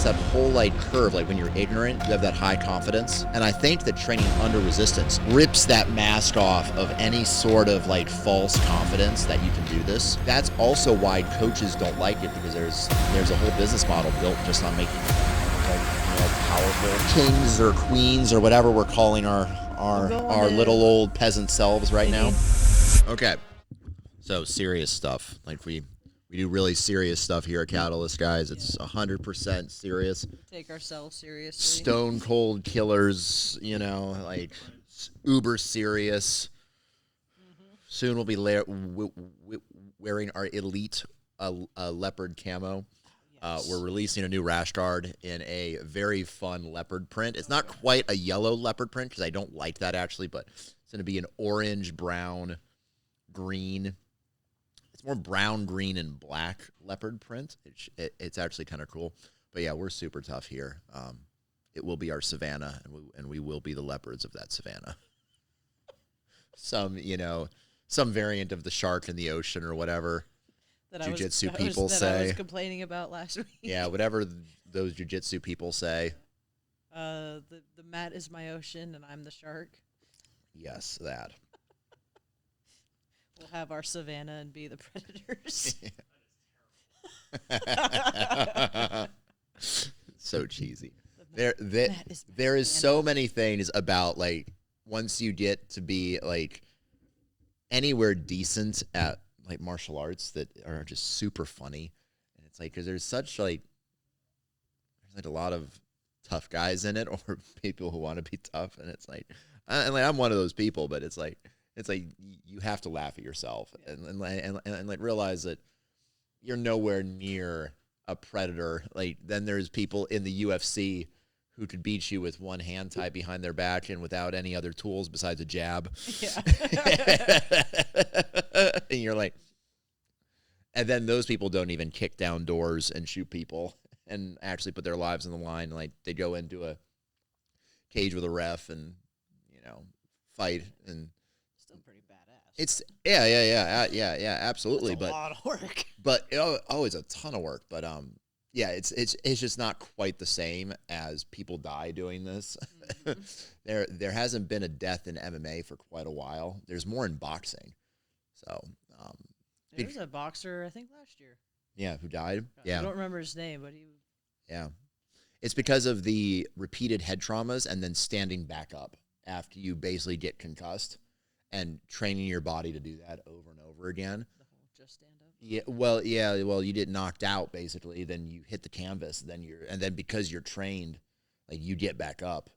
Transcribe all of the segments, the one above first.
that whole like curve. Like when you're ignorant, you have that high confidence. And I think that training under resistance rips that mask off of any sort of like false confidence that you can do this. That's also why coaches don't like it, because there's a whole business model built just on making powerful kings or queens or whatever we're calling our little old peasant selves right now. Okay, so serious stuff. Like we do really serious stuff here at Katalyst, guys. It's 100% serious. Take ourselves seriously. Stone cold killers, like uber serious. Mm-hmm. Soon we'll be wearing our elite leopard camo. We're releasing a new rash guard in a very fun leopard print. It's not quite a yellow leopard print because I don't like that actually, but it's going to be an orange, brown, green. It's more brown, green, and black leopard print. It's actually kind of cool. But yeah, we're super tough here. It will be our savannah, and we will be the leopards of that savannah. Some variant of the shark in the ocean or whatever. Jiu-jitsu people say. I was complaining about last week. Yeah, whatever those jiu-jitsu people say. The mat is my ocean and I'm the shark. Yes, that. We'll have our savannah and be the predators. So cheesy. There is so many things about like once you get to be like anywhere decent at like martial arts that are just super funny, and it's like because there's a lot of tough guys in it, or people who want to be tough, and it's like, I'm one of those people, but it's like you have to laugh at yourself and like realize that you're nowhere near a predator. Like then there's people in the UFC who could beat you with one hand tied behind their back and without any other tools besides a jab. Yeah. And you're like, and then those people don't even kick down doors and shoot people and actually put their lives on the line. Like they go into a cage with a ref and, fight, and still pretty badass. It's yeah, absolutely. That's a lot of work. But it's a ton of work. But yeah, it's just not quite the same as people die doing this. Mm-hmm. There hasn't been a death in MMA for quite a while. There's more in boxing. So there was a boxer I think last year. Yeah, who died? Yeah, I don't remember his name, but he. Yeah, it's because of the repeated head traumas and then standing back up after you basically get concussed and training your body to do that over and over again. The whole just stand up. Yeah, well, you get knocked out basically. Then you hit the canvas. And then because you're trained, like you get back up,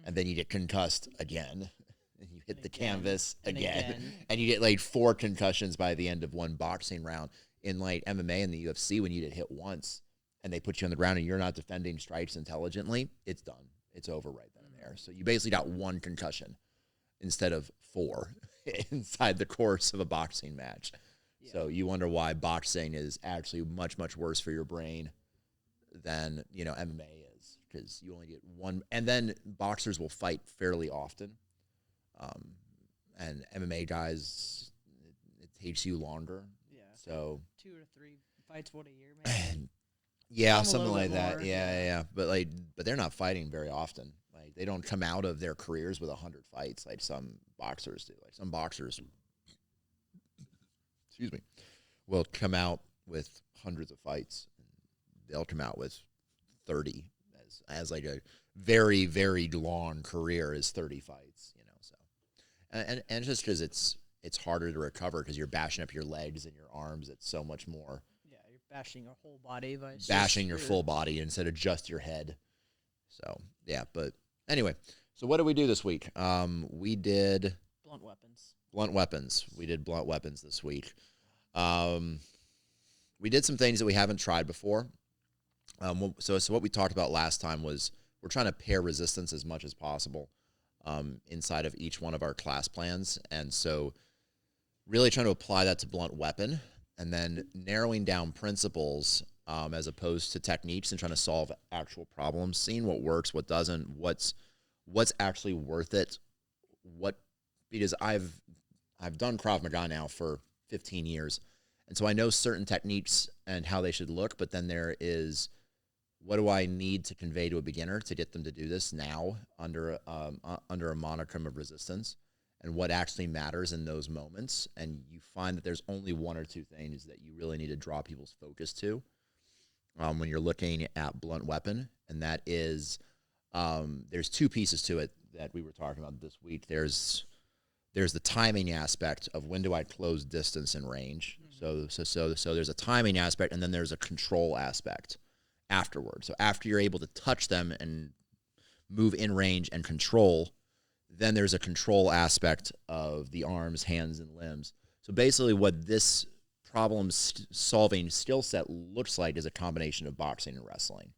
and then you get concussed again. And you hit the canvas again. And you get like 4 concussions by the end of one boxing round. In like MMA and the UFC, when you get hit once and they put you on the ground and you're not defending strikes intelligently, it's done. It's over right then and there. So you basically got 1 concussion instead of 4 inside the course of a boxing match. Yeah. So you wonder why boxing is actually much, much worse for your brain than, MMA is, because you only get 1. And then boxers will fight fairly often. And MMA guys, it takes you longer. Yeah. So 2 or 3 fights a year, maybe. Yeah, something like that. Yeah. But they're not fighting very often. Like they don't come out of their careers with 100 fights like some boxers do. Like some boxers, excuse me, will come out with hundreds of fights. They'll come out with 30 as like a very, very long career is 30 fights. So and just because it's harder to recover because you're bashing up your legs and your arms. It's so much more. Yeah, you're bashing your whole body. Bashing your full body instead of just your head. So, yeah, but anyway. So what did we do this week? We did... Blunt weapons. We did blunt weapons this week. We did some things that we haven't tried before. So what we talked about last time was we're trying to pair resistance as much as possible inside of each one of our class plans. And so really trying to apply that to blunt weapon and then narrowing down principles as opposed to techniques and trying to solve actual problems, seeing what works, what doesn't, what's actually worth it. Because I've done Krav Maga now for 15 years. And so I know certain techniques and how they should look, but then there is what do I need to convey to a beginner to get them to do this now under a monochrome of resistance, and what actually matters in those moments. And you find that there's only one or two things that you really need to draw people's focus to when you're looking at blunt weapon, and that is there's two pieces to it that we were talking about this week. There's the timing aspect of when do I close distance and range. So there's a timing aspect, and then there's a control aspect afterward. So after you're able to touch them and move in range and control, then there's a control aspect of the arms, hands, and limbs. So basically what this problem-solving skill set looks like is a combination of boxing and wrestling.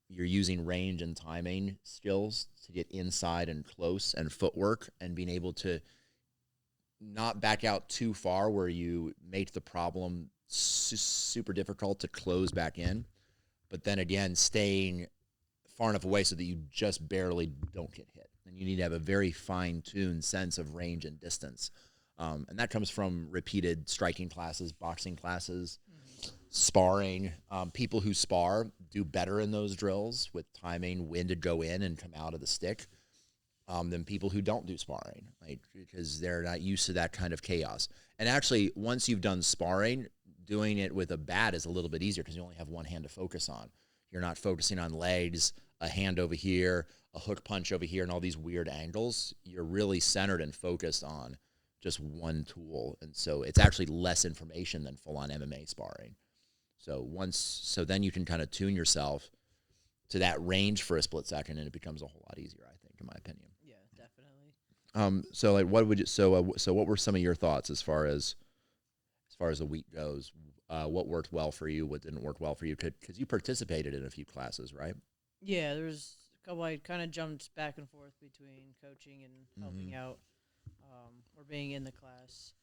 You're using range and timing skills to get inside and close, and footwork, and being able to not back out too far where you make the problem super difficult to close back in, but then again staying far enough away so that you just barely don't get hit. And you need to have a very fine-tuned sense of range and distance. And that comes from repeated striking classes, boxing classes, sparring. People who spar do better in those drills with timing, when to go in and come out of the stick, than people who don't do sparring, like, because they're not used to that kind of chaos. And actually, once you've done sparring, doing it with a bat is a little bit easier because you only have one hand to focus on. You're not focusing on legs, a hand over here, a hook punch over here, and all these weird angles. You're really centered and focused on just one tool. And so it's actually less information than full-on MMA sparring. So then you can kind of tune yourself to that range for a split second, and it becomes a whole lot easier, I think, in my opinion. Yeah, definitely. What were some of your thoughts as far as the week goes? What worked well for you? What didn't work well for you? Because you participated in a few classes, right? Yeah, there's a couple. I kind of jumped back and forth between coaching and helping out, or being in the class.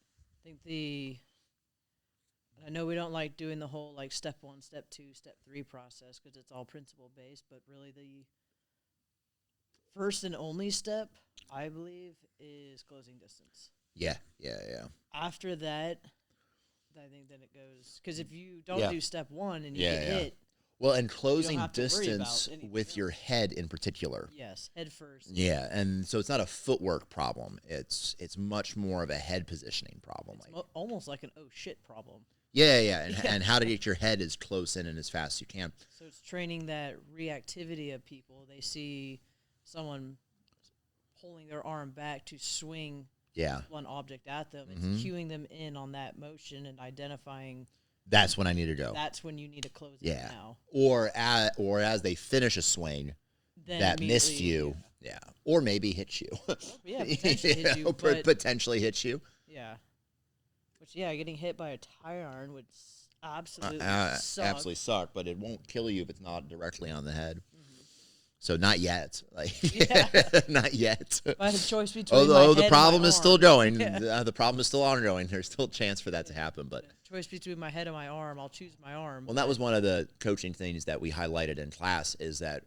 I know we don't like doing the whole like step 1, step 2, step 3 process because it's all principle based, but really the first and only step, I believe, is closing distance. Yeah. After that, I think then it goes, because if you don't do step 1 and you get hit. Well, and closing distance with your head in particular. Yes, head first. Yeah, and so it's not a footwork problem. It's much more of a head positioning problem. It's almost like an oh shit problem. Yeah. And how to get your head as close in and as fast as you can. So it's training that reactivity of people. They see someone pulling their arm back to swing one object at them. It's cueing them in on that motion and identifying. That's when I need to go. That's when you need to close it now. Or as they finish a swing then that missed you. Yeah. Or maybe hit you. Potentially hit you. Potentially hit you. Yeah. Which, getting hit by a tire iron would absolutely suck. Absolutely suck, but it won't kill you if it's not directly on the head. So not yet. Not yet. If I had a choice between Although my the head problem and my is arm. still going. The problem is still ongoing. There's still a chance for that to happen. But choice between my head and my arm, I'll choose my arm. Well, that was one of the coaching things that we highlighted in class, is that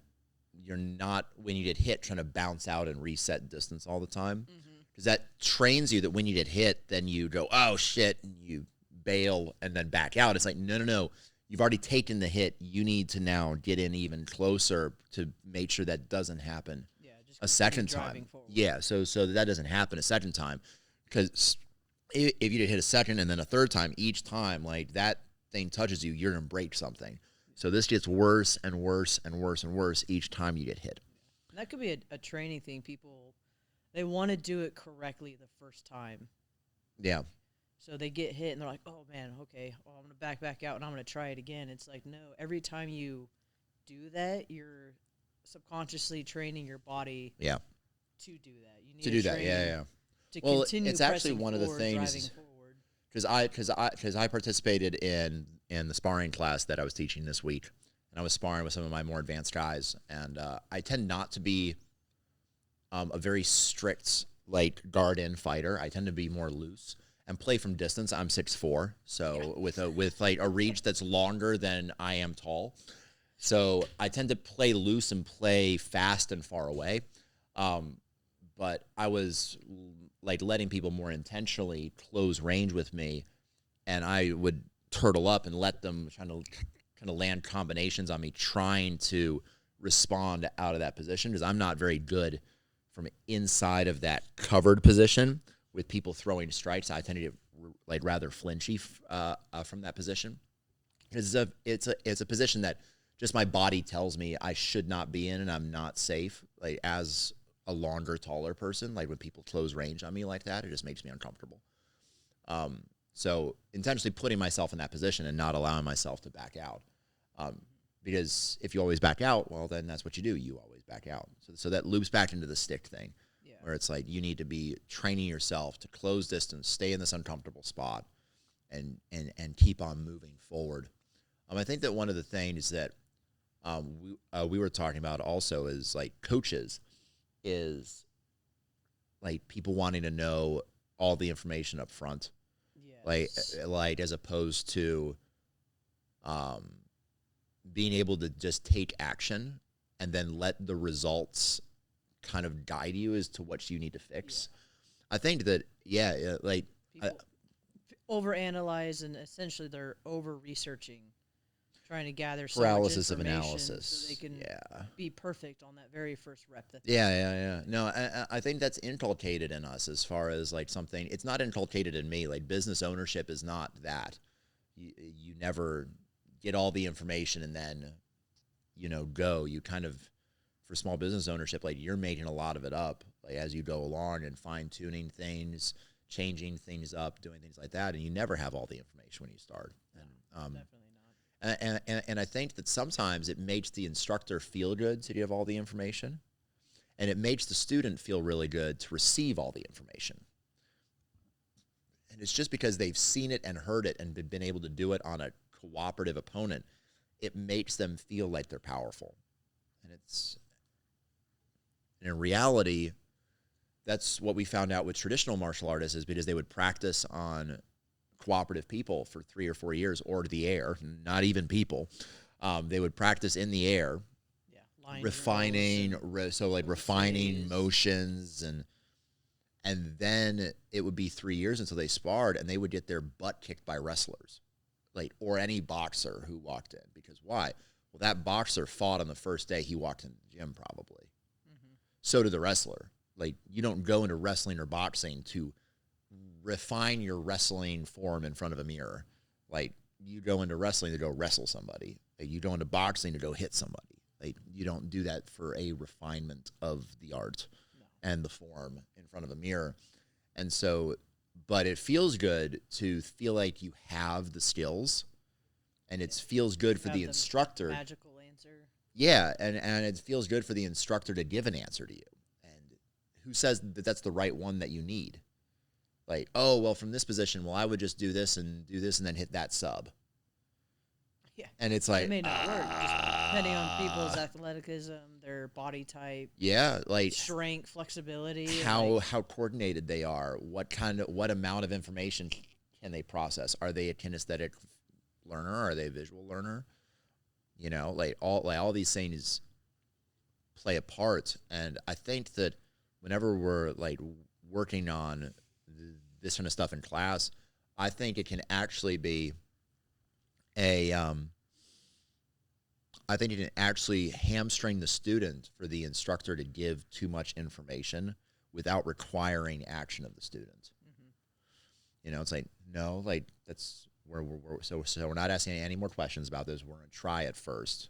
you're not, when you get hit, trying to bounce out and reset distance all the time. Because that trains you that when you get hit, then you go, oh, shit, and you bail and then back out. It's like, no. You've already taken the hit. You need to now get in even closer to make sure that doesn't happen a second time. Yeah, so that doesn't happen a second time. Because if you hit a second and then a third time, each time, like, that thing touches you, you're going to break something. So this gets worse and worse and worse and worse each time you get hit. And that could be a training thing. People, they want to do it correctly the first time. Yeah. So they get hit, and they're like, oh, man, okay, well, I'm going to back out, and I'm going to try it again. It's like, no, every time you do that, you're subconsciously training your body to do that. You need to do that, To continue it's actually one of the things, because I participated in the sparring class that I was teaching this week, and I was sparring with some of my more advanced guys, and I tend not to be a very strict, like, guard-in fighter. I tend to be more loose and play from distance. I'm 6'4", so with like a reach that's longer than I am tall. So I tend to play loose and play fast and far away. But I was like letting people more intentionally close range with me, and I would turtle up and let them kind of kind of land combinations on me trying to respond out of that position, because I'm not very good from inside of that covered position with people throwing strikes. I tend to get like rather flinchy from that position. It's a position that just my body tells me I should not be in, and I'm not safe. Like as a longer, taller person, like when people close range on me like that, it just makes me uncomfortable. So intentionally putting myself in that position and not allowing myself to back out. Because if you always back out, well, then that's what you do. You always back out. So that loops back into the stick thing, where it's like you need to be training yourself to close distance, stay in this uncomfortable spot, and keep on moving forward. I think that one of the things that we were talking about also is like coaches is like people wanting to know all the information up front, like as opposed to being able to just take action and then let the results kind of guide you as to what you need to fix. I think that like people overanalyze, and essentially they're over researching, trying to gather so paralysis much of information analysis, so they can be perfect on that very first rep. No, I think that's inculcated in us as far as like something. It's not inculcated in me. Like business ownership is not that. You never get all the information and then, go. You kind of, for small business ownership, like you're making a lot of it up, like as you go along and fine tuning things, changing things up, doing things like that, and you never have all the information when you start. Definitely not. And I think that sometimes it makes the instructor feel good to give all the information, and it makes the student feel really good to receive all the information. And it's just because they've seen it and heard it and been able to do it on a cooperative opponent, it makes them feel like they're powerful. And in reality, that's what we found out with traditional martial artists, is because they would practice on cooperative people for 3 or 4 years, or the air, not even people. They would practice in the air, refining motions, and then it would be 3 years until they sparred, and they would get their butt kicked by wrestlers, like, or any boxer who walked in. Because why? Well, that boxer fought on the first day he walked in the gym, probably. Mm-hmm. So did the wrestler. Like, you don't go into wrestling or boxing to refine your wrestling form in front of a mirror. Like, you go into wrestling to go wrestle somebody. Like, you go into boxing to go hit somebody. Like, you don't do that for a refinement of the art and the form in front of a mirror. And so, but it feels good to feel like you have the skills, and it feels good for the instructor. Magical answer. Yeah, and it feels good for the instructor to give an answer to you. And who says that that's the right one that you need? Like, oh, well, from this position, well, I would just do this and then hit that sub. Yeah. And it's like, it may not work, just depending on people's athleticism, their body type. Yeah, like strength, flexibility. How coordinated they are. What amount of information can they process? Are they a kinesthetic learner? Are they a visual learner? Like all these things play a part. And I think that whenever we're like working on this kind of stuff in class, I think it can actually be I think you can actually hamstring the student for the instructor to give too much information without requiring action of the student. Mm-hmm. It's like, no, like that's where so we're not asking any more questions about this. We're going to try it first.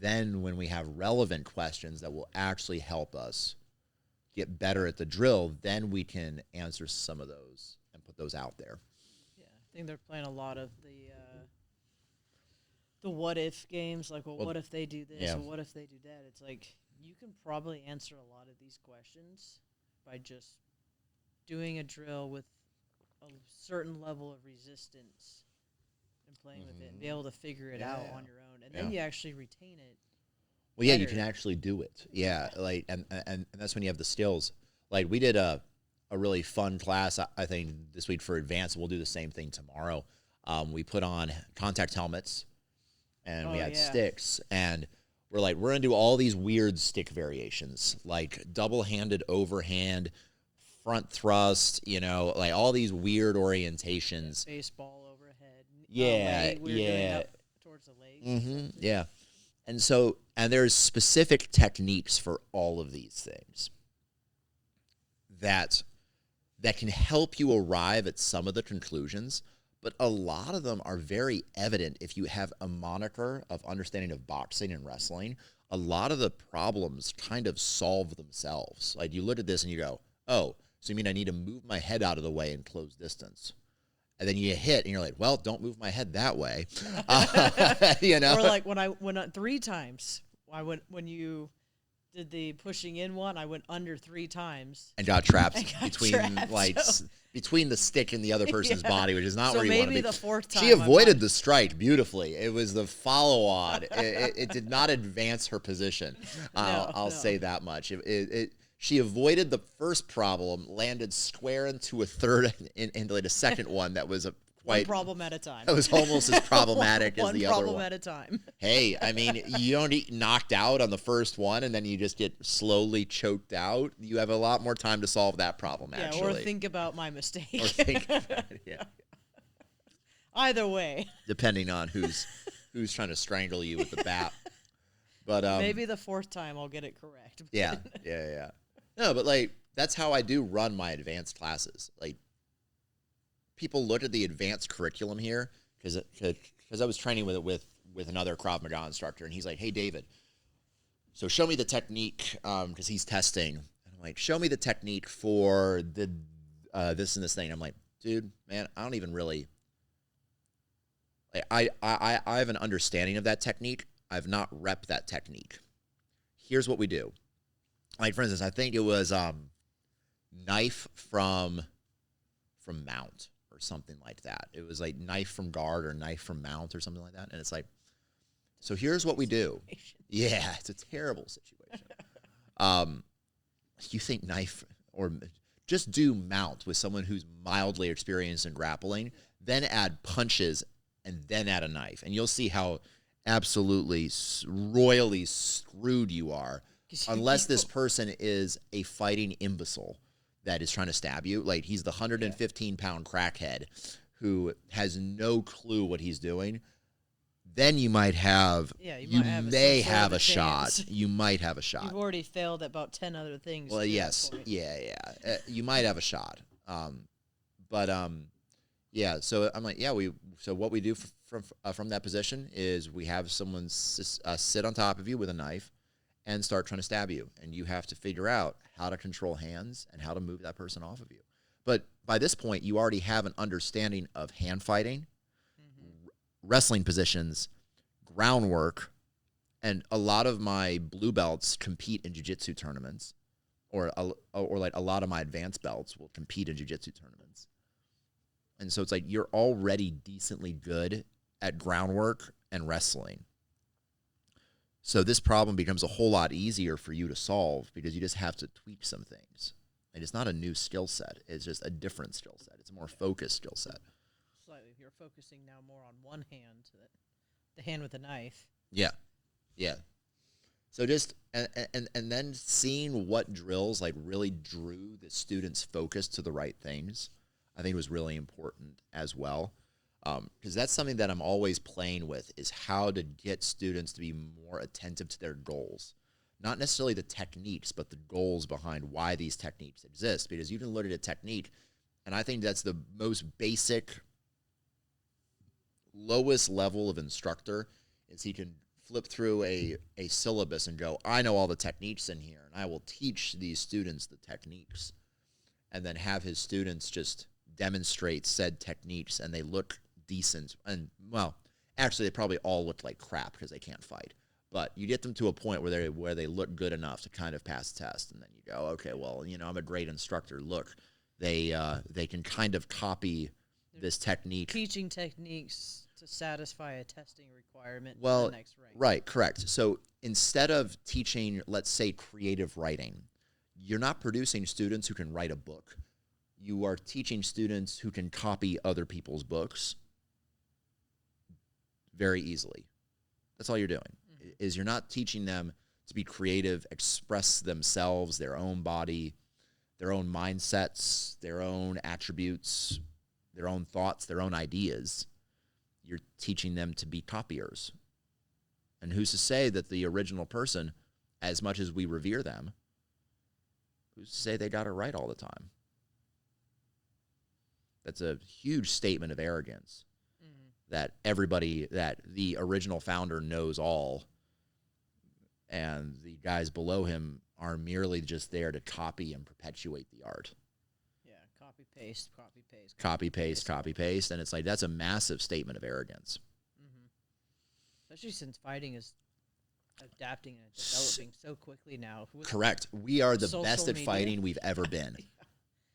Then when we have relevant questions that will actually help us get better at the drill, then we can answer some of those and put those out there. Yeah, I think they're playing a lot of the what if games, like, well, what if they do this, or what if they do that? It's like, you can probably answer a lot of these questions by just doing a drill with a certain level of resistance and playing with it and be able to figure it out on your own. And then you actually retain it. Well, yeah, you can actually do it. Yeah, like, and that's when you have the skills. Like, we did a really fun class, I think, this week for advanced. We'll do the same thing tomorrow. We put on contact helmets, and we had sticks, and we're like, we're going to do all these weird stick variations, like double-handed overhand, front thrust, like all these weird orientations. Baseball overhead. Yeah, Doing up towards the leg. Yeah. And so, and there's specific techniques for all of these things that can help you arrive at some of the conclusions, but a lot of them are very evident if you have a moniker of understanding of boxing and wrestling. A lot of the problems kind of solve themselves. Like you look at this and you go, oh, so you mean I need to move my head out of the way and close distance? And then you hit and you're like, well, don't move my head that way. You know? Or like when I went 3 times, when you did the pushing in one, I went under 3 times. And got trapped between the stick and the other person's body, which is not where you want to be. So maybe the 4th time. She avoided the strike beautifully. It was the follow-on. It did not advance her position. I'll say that much. She avoided the first problem, landed square into a third, into like a second one that was one problem at a time. That was almost as problematic as the other one. One problem at a time. Hey, I mean, you don't get knocked out on the first one and then you just get slowly choked out. You have a lot more time to solve that problem, actually. Or think about my mistake. Or think about it, yeah. Either way. Depending on who's trying to strangle you with the bat. But maybe the 4th time I'll get it correct. Yeah. No, but like that's how I do run my advanced classes. Like people look at the advanced curriculum here because I was training with another Krav Maga instructor, and he's like, "Hey, David, so show me the technique because he's testing." And I'm like, "Show me the technique for the this and this thing." I'm like, "Dude, man, I don't even really. Like, I have an understanding of that technique. I've not repped that technique. Here's what we do." Like, for instance, I think it was knife from mount or something like that. It was like knife from guard or knife from mount or something like that. And it's like, so here's what we do. Yeah, it's a terrible situation. You think knife or just do mount with someone who's mildly experienced in grappling, then add punches and then add a knife. And you'll see how absolutely royally screwed you are. Unless this person is a fighting imbecile that is trying to stab you. Like, he's the 115-pound crackhead who has no clue what he's doing. Then you might have, you may have a shot. You might have a shot. You've already failed at about 10 other things. Well, yes. Yeah. You might have a shot. Yeah, so I'm like, so what we do from that position is we have someone sit on top of you with a knife and start trying to stab you. And you have to figure out how to control hands and how to move that person off of you. But by this point, you already have an understanding of hand fighting, wrestling positions, groundwork, and a lot of my blue belts compete in jiu-jitsu tournaments, or like a lot of my advanced belts will compete in jiu-jitsu tournaments. And so it's like you're already decently good at groundwork and wrestling. So this problem becomes a whole lot easier for you to solve because you just have to tweak some things. And it's not a new skill set. It's just a different skill set. It's a more focused skill set. Slightly. You're focusing now more on one hand, the hand with the knife. Yeah. So just, and then seeing what drills like really drew the students' focus to the right things, I think was really important as well. Because that's something that I'm always playing with is how to get students to be more attentive to their goals. Not necessarily the techniques, but the goals behind why these techniques exist. Because you can look at a technique, and I think that's the most basic, lowest level of instructor is he can flip through a syllabus and go, I know all the techniques in here, and I will teach these students the techniques. And then have his students just demonstrate said techniques, and they look decent. And, well, actually, they probably all look like crap because they can't fight. But you get them to a point where they look good enough to kind of pass the test, and then you go, okay, well, I'm a great instructor. Look, they can kind of copy this technique. Teaching techniques to satisfy a testing requirement. Well, to the next rank. Right, correct. So instead of teaching, let's say, creative writing, you're not producing students who can write a book. You are teaching students who can copy other people's books very easily. That's all you're doing. Is you're not teaching them to be creative, express themselves, their own body, their own mindsets, their own attributes, their own thoughts, their own ideas. You're teaching them to be copiers. And who's to say that the original person, as much as we revere them, who's to say they got it right all the time? That's a huge statement of arrogance, that the original founder knows all, and the guys below him are merely just there to copy and perpetuate the art. Yeah, copy, paste, copy, paste. Copy, paste, copy, paste. And it's like, that's a massive statement of arrogance. Especially since fighting is adapting and developing so quickly now. Correct. We are the best at fighting we've ever been.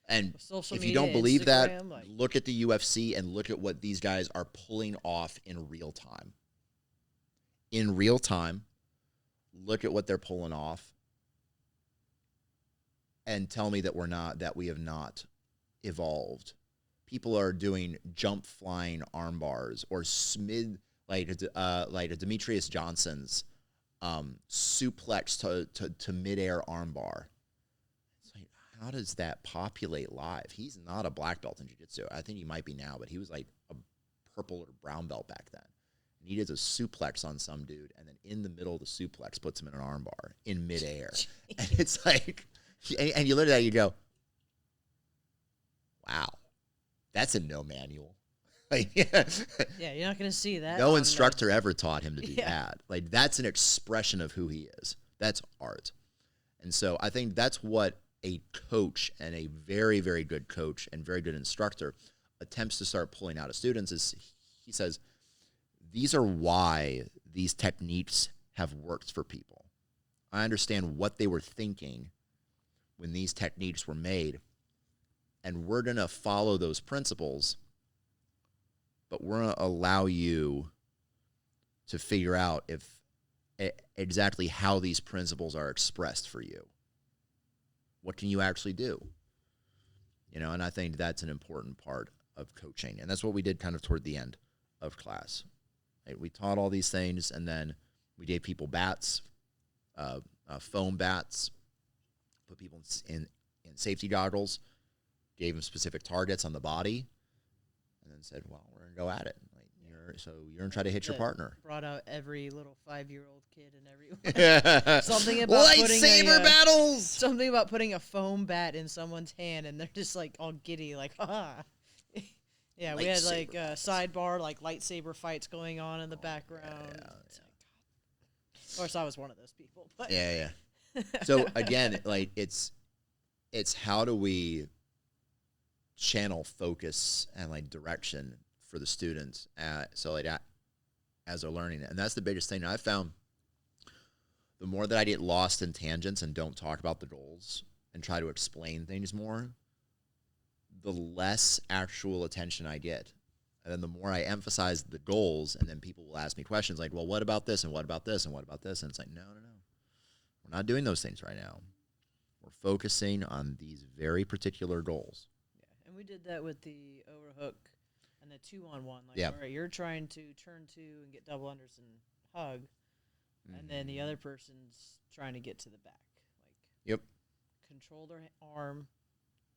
And if you don't believe that, look at the UFC and look at what these guys are pulling off in real time. In real time, look at what they're pulling off and tell me that we have not evolved. People are doing jump flying arm bars or like a Demetrius Johnson's suplex to midair arm bar. How does that populate live? He's not a black belt in jiu-jitsu. I think he might be now, but he was like a purple or brown belt back then. And he does a suplex on some dude, and then in the middle of the suplex puts him in an arm bar in midair. And it's like, and you look at that, you go, wow, that's a no manual. Like, yeah, you're not going to see that. No instructor ever taught him to do that. Like, that's an expression of who he is. That's art. And so I think that's what a coach, and a very, very good coach and very good instructor, attempts to start pulling out of students is, he says, these are why these techniques have worked for people. I understand what they were thinking when these techniques were made, and we're going to follow those principles, but we're going to allow you to figure out exactly how these principles are expressed for you. What can you actually do? And I think that's an important part of coaching. And that's what we did kind of toward the end of class. Right? We taught all these things, and then we gave people bats, foam bats, put people in safety goggles, gave them specific targets on the body, and then said, well, we're going to go at it. So you're going to try to hit your partner. Brought out every little 5-year-old kid and everyone. Something about lightsaber battles. Something about putting a foam bat in someone's hand, and they're just like all giddy, like, Yeah, we had like a sidebar, like lightsaber fights going on in the background. Yeah. Of course, I was one of those people. But. Yeah. So again, like it's how do we channel focus and like direction for the students, so like as they're learning it. And that's the biggest thing I found. The more that I get lost in tangents and don't talk about the goals and try to explain things more, the less actual attention I get. And then the more I emphasize the goals, and then people will ask me questions like, well, what about this, and what about this, and what about this? And it's like, no. We're not doing those things right now. We're focusing on these very particular goals. Yeah, and we did that with the overhook and the 2-on-1. Like, all right, you're trying to turn 2 and get double unders and hug, and then the other person's trying to get to the back. Like, control their arm,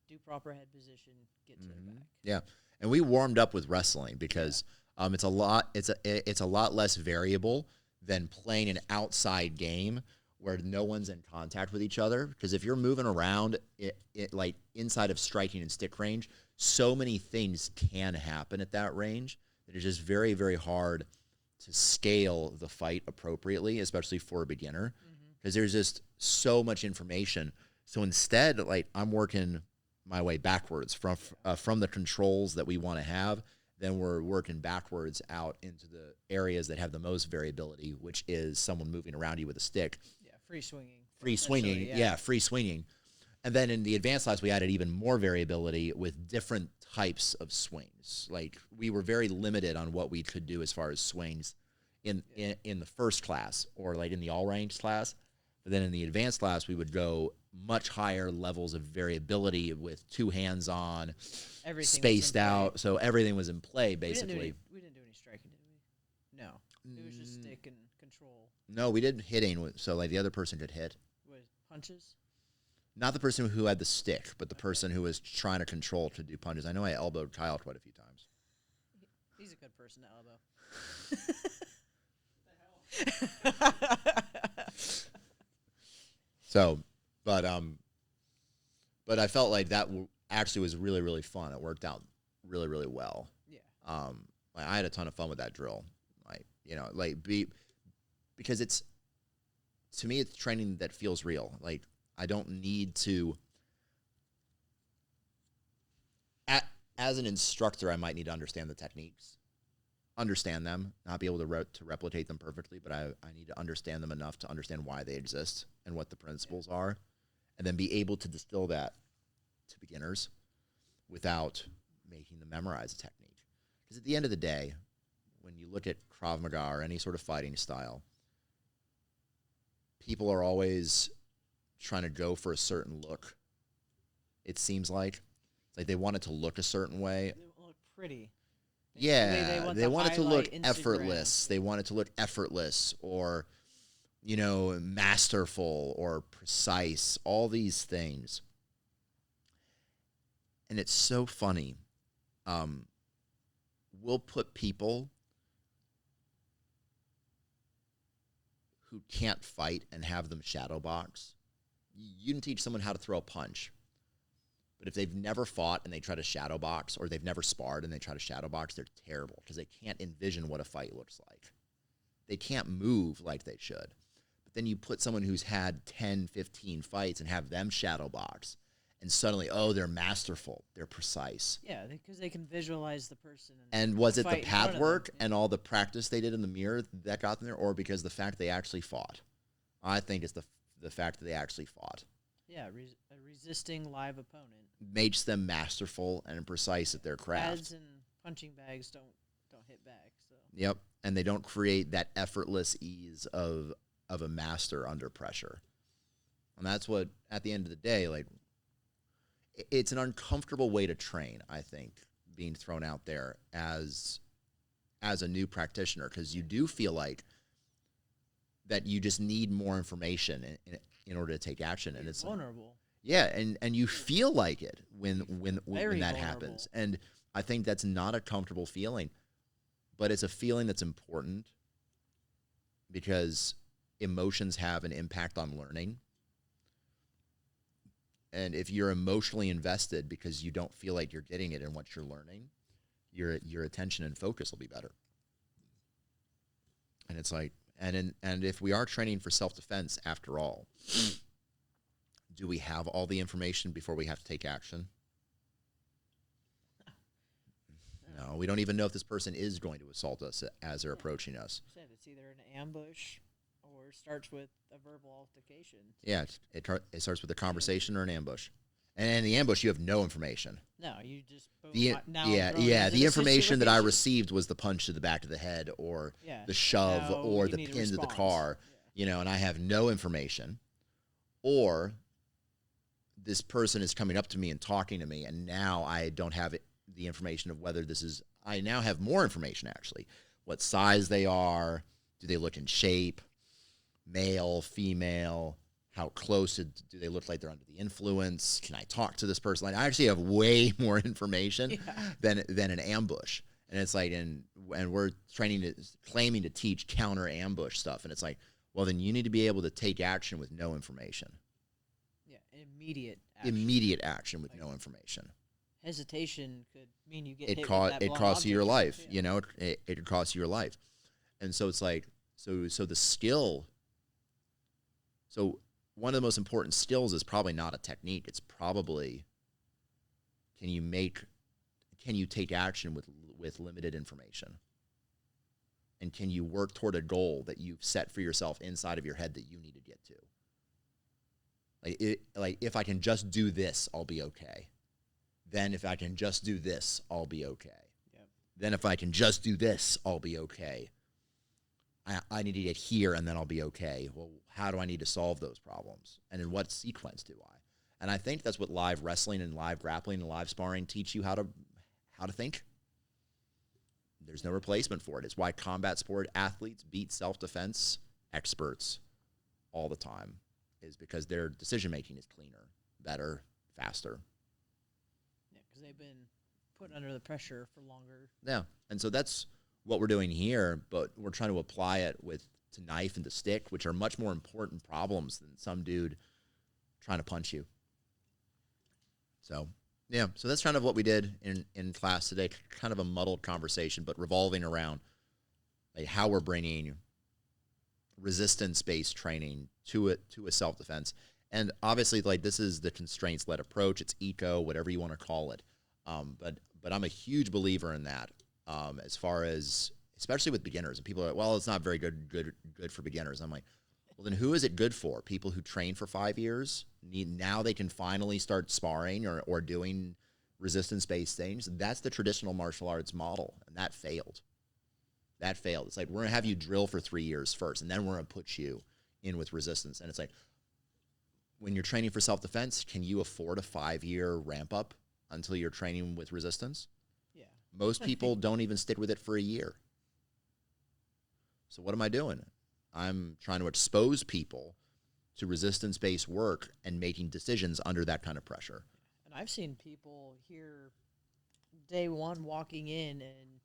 do proper head position, get to the back. Yeah, and we warmed up with wrestling because it's a lot less variable than playing an outside game where no one's in contact with each other. Because if you're moving around it like inside of striking and stick range, so many things can happen at that range that it's just very, very hard to scale the fight appropriately, especially for a beginner, because there's just so much information. So instead, like, I'm working my way backwards from the controls that we want to have. Then we're working backwards out into the areas that have the most variability, which is someone moving around you with a stick. Yeah, free swinging. Free swinging. And then in the advanced class, we added even more variability with different types of swings. Like, we were very limited on what we could do as far as swings in the first class, or like in the all-range class. But then in the advanced class, we would go much higher levels of variability with 2 hands on, spaced out. So everything was in play, basically. We didn't do any striking, did we? No. It was just stick and control. No, we did hitting. So like the other person could hit. With punches? Not the person who had the stick, but the person who was trying to control to do punches. I know I elbowed Kyle quite a few times. He's a good person to elbow. So, but but I felt like that actually was really, really fun. It worked out really, really well. Yeah. Like I had a ton of fun with that drill. Like, you know, because it's, to me, it's training that feels real. Like I don't need to, as an instructor, I might need to understand the techniques, understand them, not be able to replicate them perfectly, but I need to understand them enough to understand why they exist and what the principles are, and then be able to distill that to beginners without making them memorize a technique. Because at the end of the day, when you look at Krav Maga or any sort of fighting style, people are always trying to go for a certain look. It seems like it's like they want it to look a certain way. They look pretty. Yeah, they want it to look Instagram. effortless. They want it to look effortless, or, you know, masterful or precise, all these things. And it's so funny. We'll put people who can't fight and have them shadow box. You can teach someone how to throw a punch, but if they've never fought and they try to shadow box, or they've never sparred and they try to shadow box, they're terrible because they can't envision what a fight looks like. They can't move like they should. But then you put someone who's had 10, 15 fights and have them shadow box, and suddenly, oh, they're masterful. They're precise. Yeah, because they can visualize the person. And was it the pad work and all the practice they did in the mirror that got them there, or because the fact they actually fought? I think it's the fact that they actually fought. Yeah, a resisting live opponent makes them masterful and precise at their craft. Pads and punching bags don't hit back. So. Yep, and they don't create that effortless ease of a master under pressure. And that's what, at the end of the day, like, it's an uncomfortable way to train, I think, being thrown out there as a new practitioner, because you do feel like that you just need more information in order to take action. And it's vulnerable. Yeah, and you feel like it when that vulnerable. happens. And I think that's not a comfortable feeling, but it's a feeling that's important, because emotions have an impact on learning. And if you're emotionally invested because you don't feel like you're getting it in what you're learning, your attention and focus will be better. And it's like, and if we are training for self-defense, after all, do we have all the information before we have to take action? No, we don't even know if this person is going to assault us as they're approaching us. It's either an ambush or starts with a verbal altercation. Yeah, it starts with a conversation or an ambush. And in the ambush, you have no information. No, you just boom, the information that I received was the punch to the back of the head, or the shove, or the pin to the car. You know, and I have no information. Or this person is coming up to me and talking to me, and now I don't have the information of whether this is. I now have more information, actually. What size they are? Do they look in shape? Male, female? How close do they look like they're under the influence? Can I talk to this person? Like, I actually have way more information than an ambush. And it's like, and we're claiming to teach counter ambush stuff. And it's like, well, then you need to be able to take action with no information. Yeah, immediate action with no information. Hesitation could mean you get hit with that it costs you your life. You know, it could cost you your life. And so it's like, so the skill. So one of the most important skills is probably not a technique. It's probably, can you take action with limited information? And can you work toward a goal that you've set for yourself inside of your head that you need to get to? Like if I can just do this, I'll be okay. Then if I can just do this, I'll be okay. Yep. Then if I can just do this, I'll be okay. I need to get here, and then I'll be okay. Well, how do I need to solve those problems? And in what sequence do I? And I think that's what live wrestling and live grappling and live sparring teach you how to think. There's no replacement for it. It's why combat sport athletes beat self-defense experts all the time, is because their decision-making is cleaner, better, faster. Yeah, because they've been put under the pressure for longer. Yeah, and so that's what we're doing here, but we're trying to apply it with to knife and to stick, which are much more important problems than some dude trying to punch you. So, yeah, so that's kind of what we did in class today, kind of a muddled conversation, but revolving around like how we're bringing resistance-based training to a self-defense. And obviously, like, this is the constraints-led approach. It's eco, whatever you want to call it. But I'm a huge believer in that, as far as, especially with beginners. And people are like, well, it's not very good for beginners. I'm like, well, then who is it good for? People who train for 5 years, now they can finally start sparring or doing resistance-based things. That's the traditional martial arts model, and that failed. That failed. It's like, we're going to have you drill for 3 years first, and then we're going to put you in with resistance. And it's like, when you're training for self-defense, can you afford a 5-year ramp-up until you're training with resistance? Yeah. Most people don't even stick with it for a year. So what am I doing? I'm trying to expose people to resistance-based work and making decisions under that kind of pressure. And I've seen people here day one walking in, and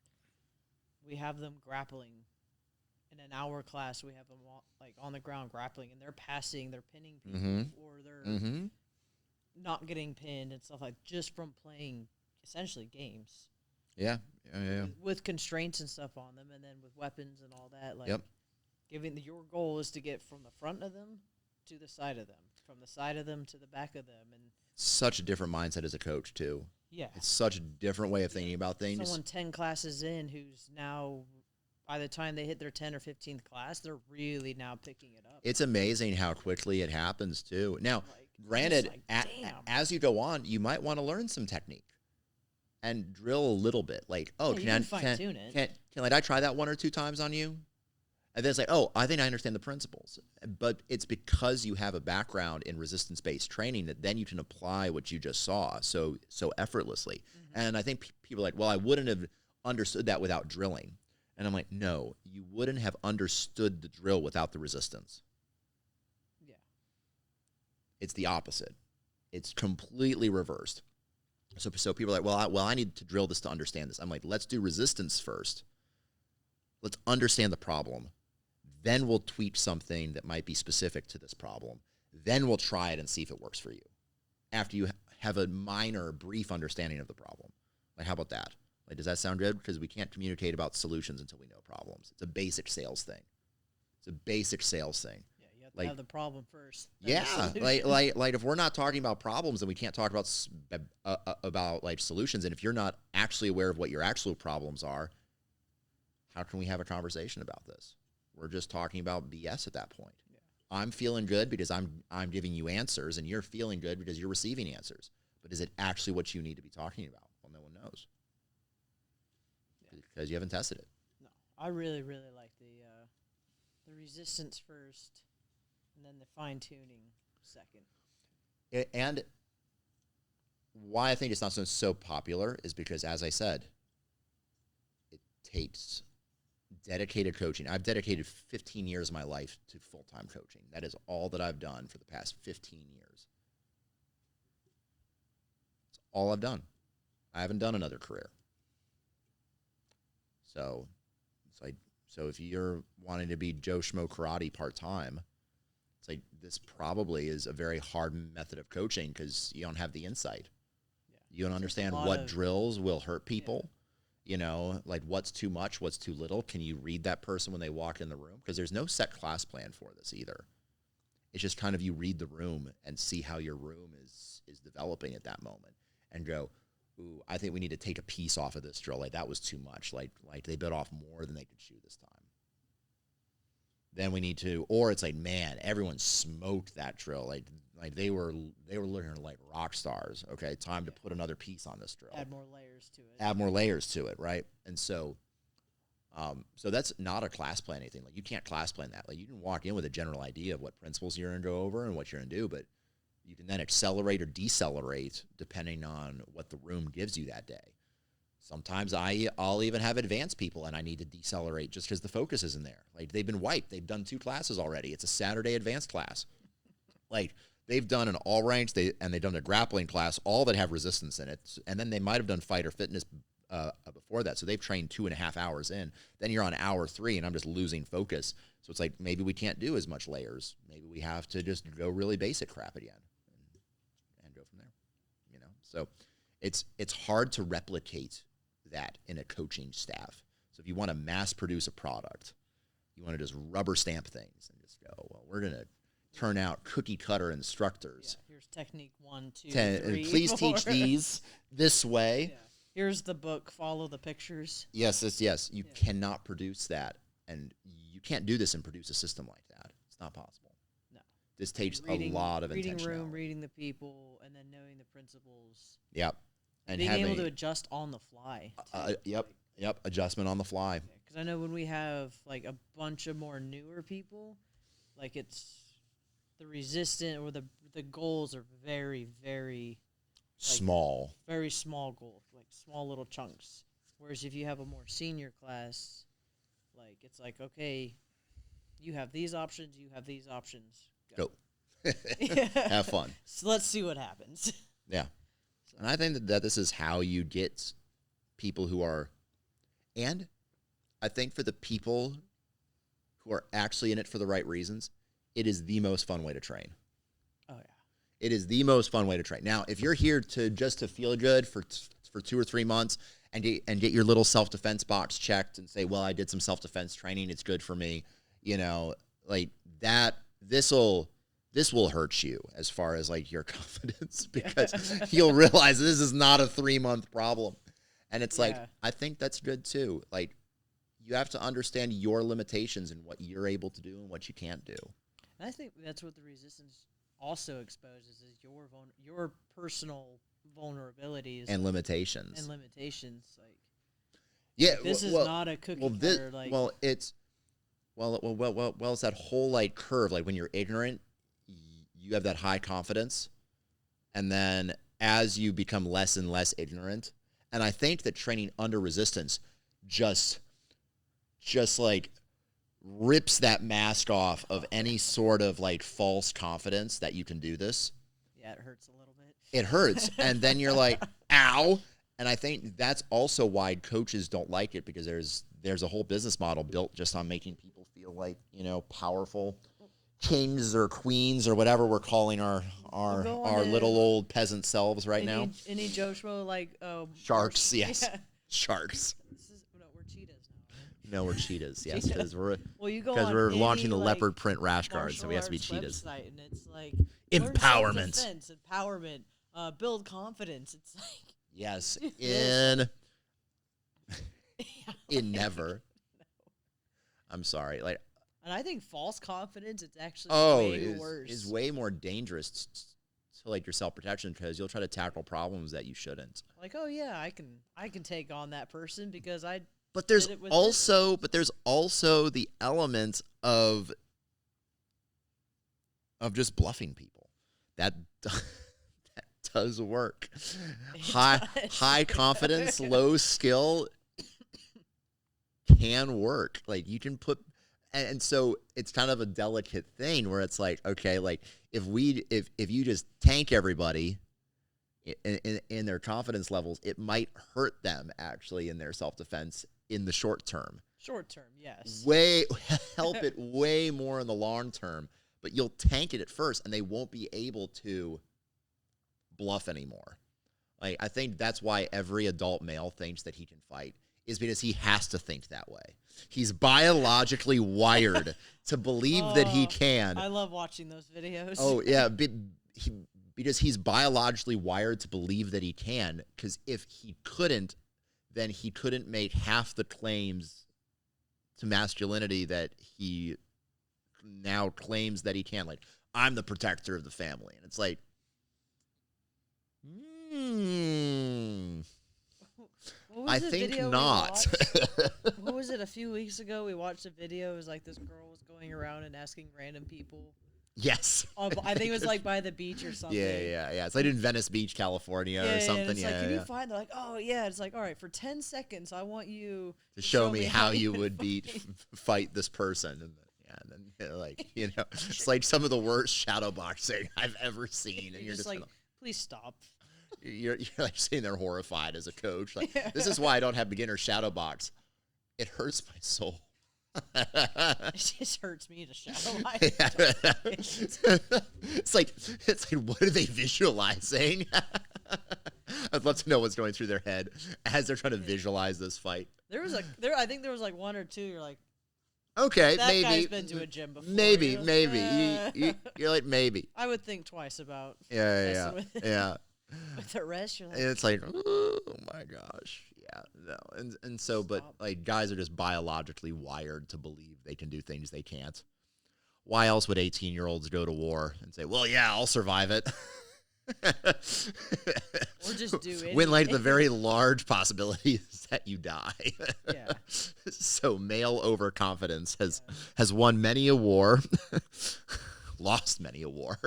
we have them grappling. In an hour class, we have them like on the ground grappling, and they're passing, they're pinning people, or they're not getting pinned and stuff like, just from playing essentially games. Yeah. With constraints and stuff on them, and then with weapons and all that. Like, yep. Your goal is to get from the front of them to the side of them, from the side of them to the back of them, and such a different mindset as a coach too. Yeah, it's such a different way of thinking about things. Someone 10 classes in who's now, by the time they hit their 10th or 15th class, they're really now picking it up. It's amazing how quickly it happens too. Now, granted, as you go on, you might want to learn some technique and drill a little bit. Like, oh, can I try that 1 or 2 times on you? And then it's like, oh, I think I understand the principles. But it's because you have a background in resistance-based training that then you can apply what you just saw so effortlessly. And I think people are like, well, I wouldn't have understood that without drilling. And I'm like, no, you wouldn't have understood the drill without the resistance. Yeah. It's the opposite. It's completely reversed. So people are like, well, I need to drill this to understand this. I'm like, let's do resistance first. Let's understand the problem. Then we'll tweak something that might be specific to this problem. Then we'll try it and see if it works for you after you have a minor, brief understanding of the problem. Like, how about that? Like, does that sound good? Because we can't communicate about solutions until we know problems. It's a basic sales thing. Yeah, you have to have the problem first. Yeah, like if we're not talking about problems, then we can't talk about like solutions. And if you're not actually aware of what your actual problems are, how can we have a conversation about this? We're just talking about BS at that point. Yeah. I'm feeling good because I'm giving you answers, and you're feeling good because you're receiving answers. But is it actually what you need to be talking about? Well, no one knows. Yeah. Because you haven't tested it. No, I really, really like the resistance first, and then the fine-tuning second. And why I think it's not so popular is because, as I said, it takes dedicated coaching. I've dedicated 15 years of my life to full-time coaching. That is all that I've done for the past 15 years. It's all I've done. I haven't done another career. So it's like, so if you're wanting to be Joe Schmo Karate part-time, it's like, this probably is a very hard method of coaching because you don't have the insight. Yeah. You don't understand what drills will hurt people. Yeah. You know, like, what's too much, what's too little. Can you read that person when they walk in the room? Because there's no set class plan for this either. It's just kind of, you read the room and see how your room is developing at that moment and go, ooh, I think we need to take a piece off of this drill. Like, that was too much. Like they bit off more than they could chew this time. Then we need to, or it's like, man, everyone smoked that drill. Like they were looking like rock stars. Okay, time to put another piece on this drill. Add more layers to it. Right? And so that's not a class plan anything. Like, you can't class plan that. Like, you can walk in with a general idea of what principles you're going to go over and what you're going to do, but you can then accelerate or decelerate depending on what the room gives you that day. Sometimes I'll even have advanced people and I need to decelerate just because the focus isn't there. Like, they've been wiped. They've done 2 classes already. It's a Saturday advanced class. Like, they've done an all ranks, they've done a grappling class, all that have resistance in it. And then they might have done fight or fitness before that. So they've trained 2.5 hours in. Then you're on hour 3 and I'm just losing focus. So it's like maybe we can't do as much layers. Maybe we have to just go really basic crap again and go from there. You know, so it's hard to replicate that in a coaching staff. So if you want to mass produce a product, you want to just rubber stamp things and just go, well, we're going to turn out cookie cutter instructors. Yeah, here's technique 1, 2, 3, and please 4. teach these this way. Yeah. Here's the book. Follow the pictures. Yes. You cannot produce that, and you can't do this and produce a system like that. It's not possible. No. This takes a lot of reading intentionality. room, reading the people, and then knowing the principles. Yep. And being able to adjust on the fly. Yep. Adjustment on the fly. Because I know when we have like a bunch of more newer people, like it's the resistant or the goals are very, very small. Very small goals, like small little chunks. Whereas if you have a more senior class, like it's like, okay, you have these options, you have these options. Go. Have fun. So let's see what happens. Yeah. And I think that this is how you get people who are, and I think for the people who are actually in it for the right reasons, it is the most fun way to train. Oh, yeah. It is the most fun way to train. Now, if you're here to feel good for 2 or 3 months and get your little self-defense box checked and say, well, I did some self-defense training, it's good for me, you know, like that, this will hurt you as far as like your confidence, because you'll realize this is not a 3-month problem. And it's like, I think that's good too. Like, you have to understand your limitations and what you're able to do and what you can't do. And I think that's what the resistance also exposes is your personal vulnerabilities and limitations. Like, yeah, this is not a cookie cutter. It's that whole like curve. Like when you're ignorant, you have that high confidence, and then as you become less and less ignorant, and I think that training under resistance just like rips that mask off of any sort of like false confidence that you can do this. Yeah, it hurts a little bit. It hurts, and then you're like, ow. And I think that's also why coaches don't like it, because there's a whole business model built just on making people feel like, you know, powerful kings or queens or whatever we're calling our little old peasant selves right now. Any Joe Schmo like sharks, yes, yeah. Sharks. We're cheetahs now. No, we're cheetahs. Yes, because we're we're launching the leopard print rash guard, so we have to be cheetahs. Website, and it's like empowerment, build confidence. It's like yes, in never. I'm sorry, like. And I think false confidence, it's actually way worse. Is way more dangerous to like your self-protection, because you'll try to tackle problems that you shouldn't. Like, oh yeah, I can take on that person because I. But there's also the element of just bluffing people. That does work. High confidence, low skill can work. Like you can put. And so it's kind of a delicate thing where it's like, okay, like if you just tank everybody in their confidence levels, it might hurt them actually in their self-defense in the short term. Short term, yes. Help it way more in the long term, but you'll tank it at first and they won't be able to bluff anymore. Like, I think that's why every adult male thinks that he can fight, is because he has to think that way. He's biologically wired to believe that he can. I love watching those videos. Oh, yeah, because he's biologically wired to believe that he can, because if he couldn't, then he couldn't make half the claims to masculinity that he now claims that he can. Like, I'm the protector of the family. And it's like, I think not. What was it, a few weeks ago? We watched a video. It was like this girl was going around and asking random people. Yes. I think it was like by the beach or something. Yeah. It's like in Venice Beach, California or something. And it's like, can you find? They're like, oh, yeah. It's like, all right, for 10 seconds, I want you to show me how you would fight this person. And then, like, you know, it's like some of the worst shadow boxing I've ever seen. And you're just like, please stop. You're like sitting there horrified as a coach. Like, this is why I don't have beginner shadow box. It hurts my soul. It just hurts me to shadow my It's like what are they visualizing? I'd love to know what's going through their head as they're trying to visualize this fight. I think there was like one or two. You're like, okay, that maybe guy's been to a gym before. Maybe, Like, maybe you're like maybe. I would think twice about. Yeah. But the rest, you're like, And it's like, oh my gosh, yeah, no, and so, but like guys are just biologically wired to believe they can do things they can't. Why else would 18-year-olds go to war and say, well, yeah, I'll survive it? Or just do it. When like the very large possibility is that you die. Yeah. So male overconfidence has won many a war, lost many a war.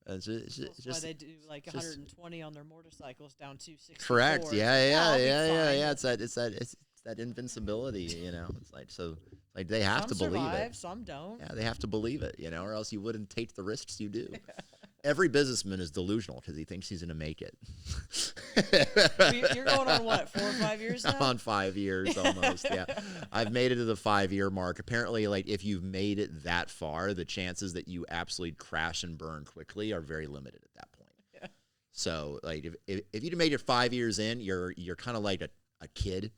That's why they do like 120 on their motorcycles down to 64. Correct. Yeah. It's that invincibility, you know. It's like like they have to believe it. Some don't. Yeah, they have to believe it, you know, or else you wouldn't take the risks you do. Every businessman is delusional because he thinks he's going to make it. You're going on what, 4 or 5 years now? I'm on 5 years almost, yeah. I've made it to the 5-year mark. Apparently, like, if you've made it that far, the chances that you absolutely crash and burn quickly are very limited at that point. Yeah. So, like, if you'd made it 5 years in, you're kind of like a kid.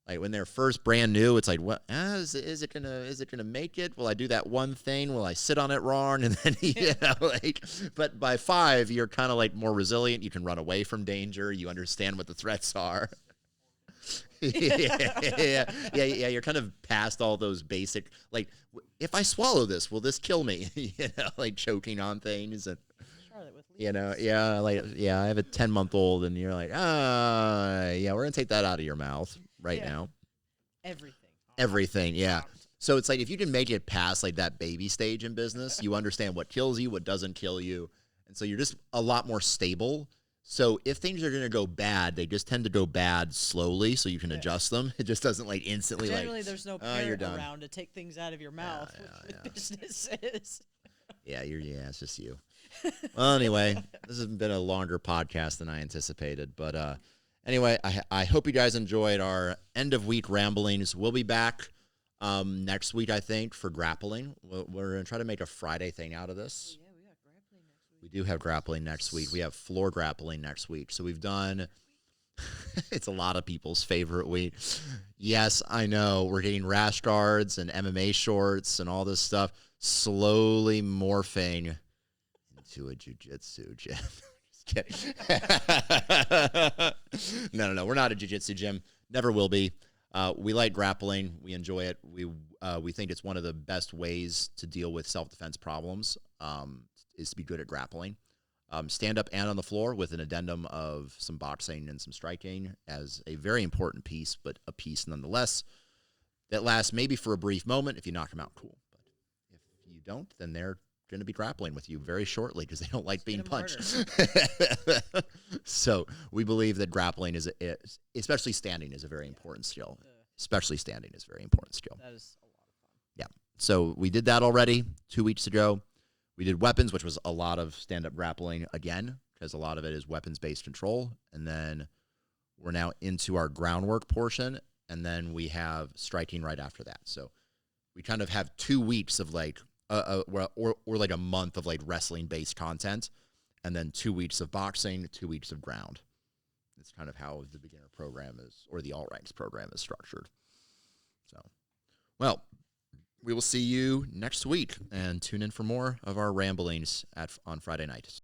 Like when they're first brand new, it's like, what is it gonna make it? Will I do that one thing? Will I sit on it wrong? And then but by 5, you're kind of like more resilient. You can run away from danger. You understand what the threats are. Yeah. You're kind of past all those basic, like, if I swallow this, will this kill me? Like choking on things and. I have a 10-month-old, and you're like, yeah, we're gonna take that out of your mouth now. Everything, yeah. So it's like if you can make it past like that baby stage in business, you understand what kills you, what doesn't kill you, and so you're just a lot more stable. So if things are gonna go bad, they just tend to go bad slowly, so you can adjust them. It just doesn't like instantly. Generally, there's no parent around to take things out of your mouth with businesses. It's just you. Well, anyway, this has been a longer podcast than I anticipated, but anyway, I hope you guys enjoyed our end of week ramblings. We'll be back next week, I think, for grappling. We're gonna try to make a Friday thing out of this. Oh, yeah, we got grappling next week. We do have grappling next week. We have floor grappling next week. So we've done. It's a lot of people's favorite week. Yes, I know. We're getting rash guards and MMA shorts and all this stuff slowly morphing into a jiu-jitsu gym. Just kidding. No. We're not a jiu-jitsu gym. Never will be. We like grappling. We enjoy it. We think it's one of the best ways to deal with self-defense problems is to be good at grappling. Stand up and on the floor with an addendum of some boxing and some striking as a very important piece, but a piece nonetheless that lasts maybe for a brief moment. If you knock them out, cool. But if you don't, then they're going to be grappling with you very shortly because they don't like being punched. So we believe that grappling is especially standing, is a very important skill. Especially standing is a very important skill. That is a lot of fun. Yeah. So we did that already 2 weeks ago. We did weapons, which was a lot of stand-up grappling again, because a lot of it is weapons-based control. And then we're now into our groundwork portion, and then we have striking right after that. So we kind of have 2 weeks of like, or like a month of like wrestling-based content, and then 2 weeks of boxing, 2 weeks of ground. That's kind of how the beginner program is, or the All Ranks program is structured. So, well, we will see you next week, and tune in for more of our ramblings on Friday night.